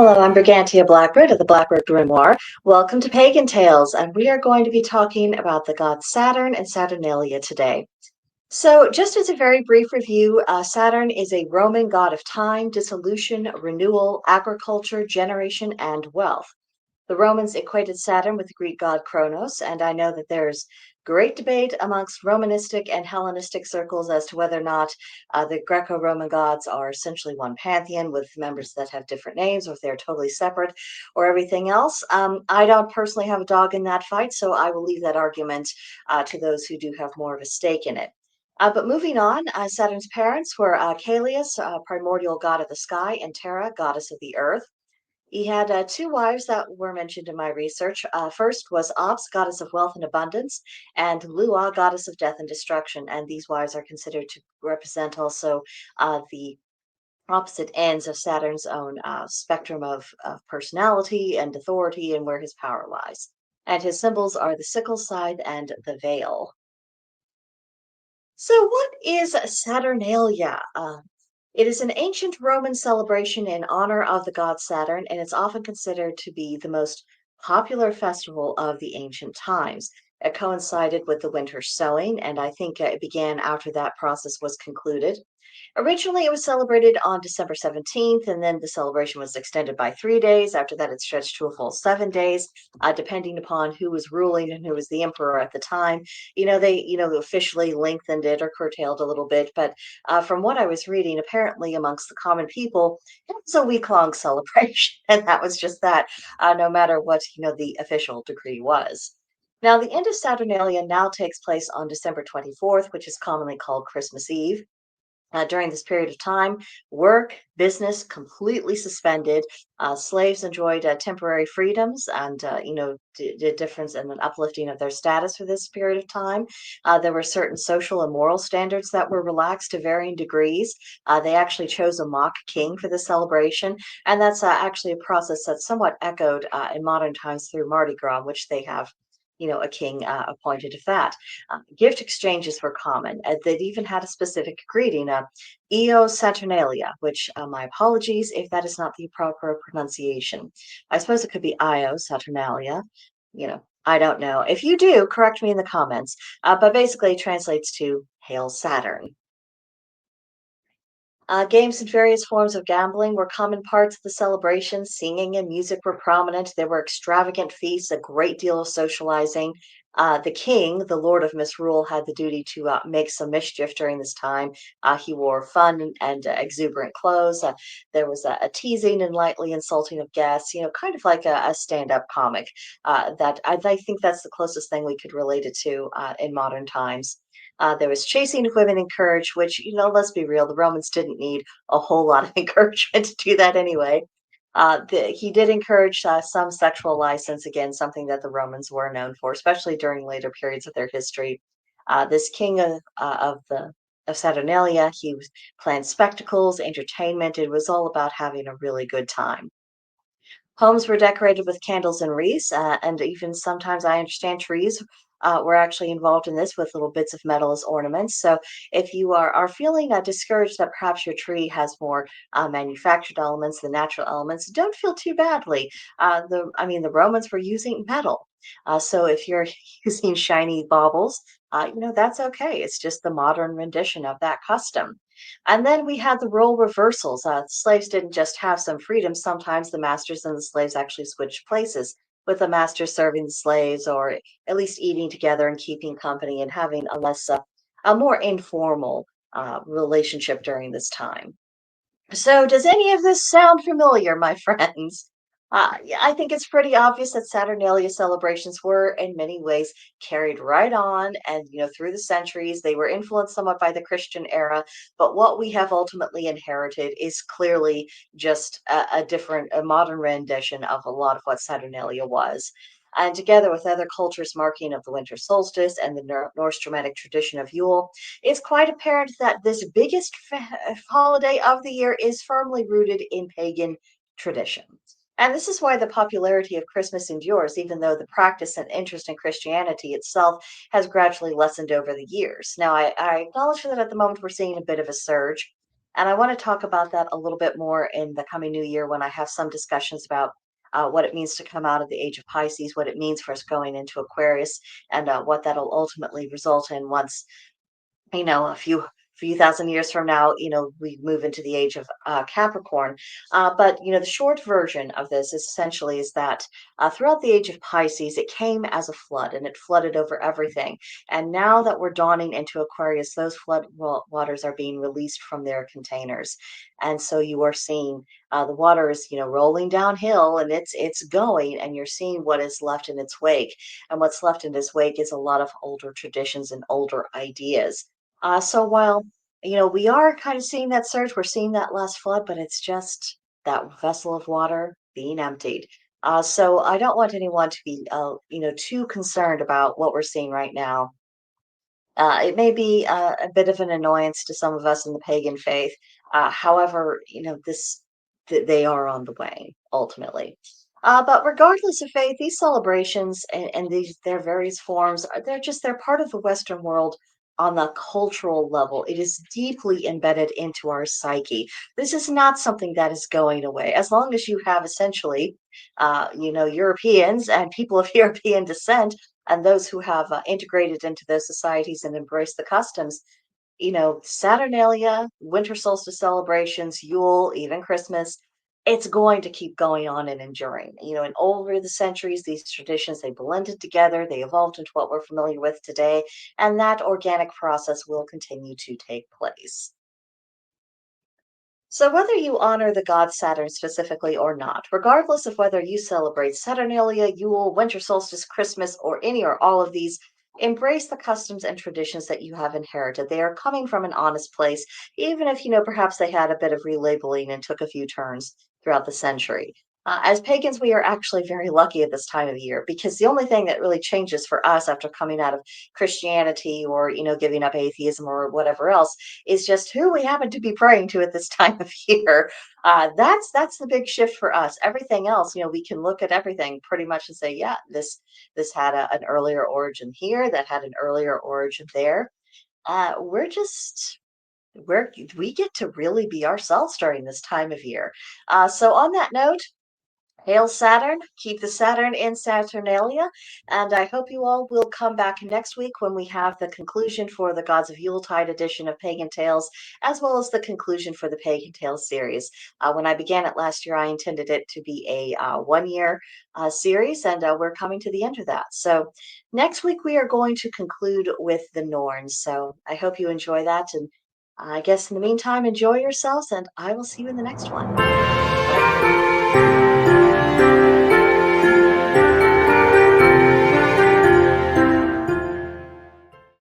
Hello, I'm Brigantia Blackbird of the Blackbird Grimoire. Welcome to Pagan Tales, and we are going to be talking about the god Saturn and Saturnalia today. So, just as a very brief review, Saturn is a Roman god of time, dissolution, renewal, agriculture, generation, and wealth. The Romans equated Saturn with the Greek god Kronos, and I know that there's great debate amongst Romanistic and Hellenistic circles as to whether or not the Greco-Roman gods are essentially one pantheon with members that have different names, or if they're totally separate, or everything else. I don't personally have a dog in that fight, so I will leave that argument to those who do have more of a stake in it. But moving on, Saturn's parents were Callias, primordial god of the sky, and Terra, goddess of the earth. He had two wives that were mentioned in my research. First was Ops, goddess of wealth and abundance, and Lua, goddess of death and destruction. And these wives are considered to represent also the opposite ends of Saturn's own spectrum of personality and authority and where his power lies. And his symbols are the sickle scythe and the veil. So, what is Saturnalia? It is an ancient Roman celebration in honor of the god Saturn, and it's often considered to be the most popular festival of the ancient times. It coincided with the winter sowing, and I think it began after that process was concluded. Originally, it was celebrated on December 17th, and then the celebration was extended by 3 days. After that, it stretched to a full 7 days, depending upon who was ruling and who was the emperor at the time. They officially lengthened it or curtailed a little bit, but from what I was reading, apparently amongst the common people, it was a week-long celebration, and that was just that, no matter what, the official decree was. Now, the end of Saturnalia now takes place on December 24th, which is commonly called Christmas Eve. During this period of time, work, business completely suspended. Slaves enjoyed temporary freedoms and, the difference and an uplifting of their status for this period of time. There were certain social and moral standards that were relaxed to varying degrees. They actually chose a mock king for the celebration, and that's actually a process that's somewhat echoed in modern times through Mardi Gras, which they have a king appointed of that. Gift exchanges were common. They'd even had a specific greeting, Eo Saturnalia, which my apologies if that is not the proper pronunciation. I suppose it could be Io Saturnalia. I don't know. If you do, correct me in the comments. But basically, it translates to Hail Saturn. Games and various forms of gambling were common parts of the celebration. Singing and music were prominent. There were extravagant feasts, a great deal of socializing. The king, the lord of misrule, had the duty to make some mischief during this time. He wore fun and exuberant clothes. There was a teasing and lightly insulting of guests, kind of like a stand-up comic. That I think that's the closest thing we could relate it to in modern times. There was chasing of women encouraged, which, let's be real, the Romans didn't need a whole lot of encouragement to do that anyway. He did encourage some sexual license, again, something that the Romans were known for, especially during later periods of their history. This king of Saturnalia, planned spectacles, entertainment. It was all about having a really good time. Homes were decorated with candles and wreaths, and even sometimes I understand trees were actually involved in this with little bits of metal as ornaments. So if you are feeling discouraged that perhaps your tree has more manufactured elements than natural elements, don't feel too badly. The Romans were using metal. So if you're using shiny baubles, that's okay. It's just the modern rendition of that custom. And then we had the role reversals. Slaves didn't just have some freedom. Sometimes the masters and the slaves actually switched places, with the master serving the slaves, or at least eating together and keeping company and having a more informal relationship during this time. So, does any of this sound familiar, my friends? Yeah, I think it's pretty obvious that Saturnalia celebrations were, in many ways, carried right on, and through the centuries, they were influenced somewhat by the Christian era. But what we have ultimately inherited is clearly just a modern rendition of a lot of what Saturnalia was. And together with other cultures' marking of the winter solstice and the Norse Germanic tradition of Yule, it's quite apparent that this biggest holiday of the year is firmly rooted in pagan tradition. And this is why the popularity of Christmas endures, even though the practice and interest in Christianity itself has gradually lessened over the years. Now, I acknowledge that at the moment we're seeing a bit of a surge. And I want to talk about that a little bit more in the coming new year when I have some discussions about what it means to come out of the age of Pisces, what it means for us going into Aquarius, and what that'll ultimately result in once a few thousand years from now, we move into the age of Capricorn. But the short version of this is essentially is that throughout the age of Pisces, it came as a flood and it flooded over everything. And now that we're dawning into Aquarius, those waters are being released from their containers, and so you are seeing the water is rolling downhill, and it's going, and you're seeing what is left in its wake. And what's left in its wake is a lot of older traditions and older ideas. So while we are kind of seeing that surge, we're seeing that last flood, but it's just that vessel of water being emptied. So I don't want anyone to be, too concerned about what we're seeing right now. It may be a bit of an annoyance to some of us in the pagan faith. However, they are on the way ultimately. But regardless of faith, these celebrations and these their various forms, they're part of the Western world on the cultural level. It is deeply embedded into our psyche. This is not something that is going away. As long as you have essentially, Europeans and people of European descent and those who have integrated into those societies and embraced the customs, Saturnalia, winter solstice celebrations, Yule, even Christmas, it's going to keep going on and enduring. And over the centuries, these traditions, they blended together, they evolved into what we're familiar with today, and that organic process will continue to take place. So, whether you honor the god Saturn specifically or not, regardless of whether you celebrate Saturnalia, Yule, winter solstice, Christmas, or any or all of these, embrace the customs and traditions that you have inherited. They are coming from an honest place, even if, perhaps they had a bit of relabeling and took a few turns throughout the century. As pagans, we are actually very lucky at this time of year because the only thing that really changes for us after coming out of Christianity or, giving up atheism or whatever else is just who we happen to be praying to at this time of year. That's the big shift for us. Everything else, we can look at everything pretty much and say, yeah, this had an earlier origin here, that had an earlier origin there. We're just we get to really be ourselves during this time of year. So on that note, hail Saturn, keep the Saturn in Saturnalia, and I hope you all will come back next week when we have the conclusion for the Gods of Yuletide edition of Pagan Tales, as well as the conclusion for the Pagan Tales series. When I began it last year, I intended it to be a 1 year series, and we're coming to the end of that. So next week, we are going to conclude with the Norns. So I hope you enjoy that, and I guess in the meantime, enjoy yourselves, and I will see you in the next one. Bye for now.